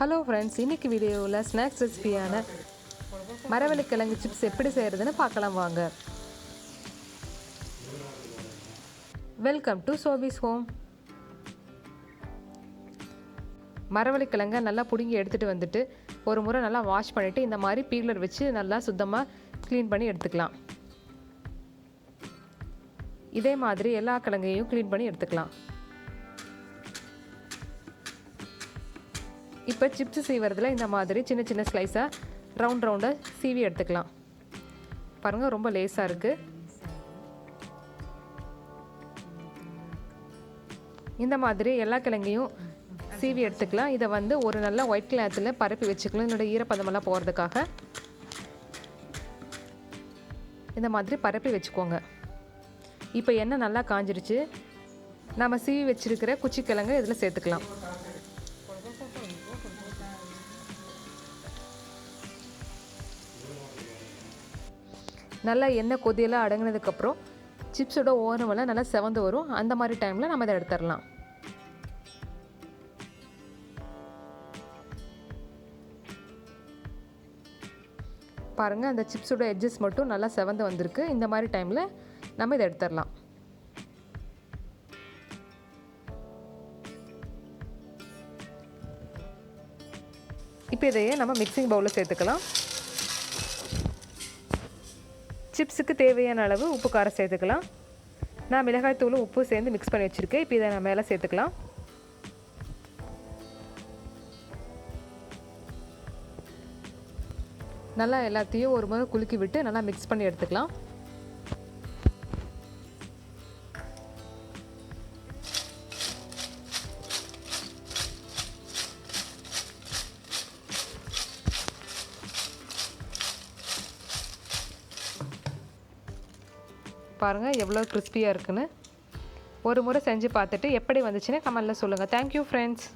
Hello friends, இன்றைக்கி வீடியோவில் snacks ரெசிபியான மரவள்ளிக்கிழங்கு chips எப்படி செய்கிறதுன்னு பார்க்கலாம் வாங்க. Welcome to Shobi's home. மரவள்ளிக்கிழங்கை நல்லா பிடுங்கி எடுத்துகிட்டு வந்துட்டு ஒரு முறை நல்லா வாஷ் பண்ணிவிட்டு இந்த மாதிரி பீலர் வச்சு நல்லா சுத்தமாக க்ளீன் பண்ணி எடுத்துக்கலாம். இதே மாதிரி எல்லா கிழங்கையும் க்ளீன் பண்ணி எடுத்துக்கலாம். இப்போ சிப்ஸ் செய்வதில் இந்த மாதிரி சின்ன சின்ன ஸ்லைஸாக ரவுண்டாக சீவி எடுத்துக்கலாம். பாருங்கள், ரொம்ப லேஸாக இருக்குது. இந்த மாதிரி எல்லா கிழங்கையும் சீவி எடுத்துக்கலாம். இதை ஒரு நல்ல ஒயிட் கிளாத்தில் பரப்பி வச்சுக்கலாம். என்னோட ஈரப்பதமெல்லாம் போகிறதுக்காக இந்த மாதிரி பரப்பி வச்சுக்கோங்க. இப்போ எண்ணெய் நல்லா காஞ்சிருச்சு. நம்ம சீவி வச்சுருக்கிற குச்சிக்கிழங்கு இதில் சேர்த்துக்கலாம். நல்லா எண்ணெய் கொதியெல்லாம் அடங்கினதுக்கப்புறம் சிப்ஸோட ஓரமெல்லாம் நல்லா செவந்து வரும். அந்த மாதிரி டைமில் நம்ம இதை எடுத்துடலாம். பாருங்கள், அந்த சிப்ஸோட எட்ஜஸ் மட்டும் நல்லா செவந்து வந்திருக்கு. இந்த மாதிரி டைமில் நம்ம இதை எடுத்துடலாம். இப்போ இதையே நம்ம மிக்சிங் பவுலில் சேர்த்துக்கலாம். சிப்ஸுக்கு தேவையான அளவு உப்பு காரம் சேர்த்துக்கலாம். நான் மிளகாய் தூளும் உப்பு சேர்ந்து மிக்ஸ் பண்ணி வச்சுருக்கேன். இப்போ இதை நான் மேலே சேர்த்துக்கலாம். நல்லா எல்லாத்தையும் ஒரு முறை குலுக்கி விட்டு நல்லா மிக்ஸ் பண்ணி எடுத்துக்கலாம். பாருங்கள் எவ்வளோ கிறிஸ்பியாக இருக்குன்னு. ஒரு முறை செஞ்சு பார்த்துட்டு எப்படி வந்துச்சுன்னு கமெண்ட்டில் சொல்லுங்கள். Thank you friends.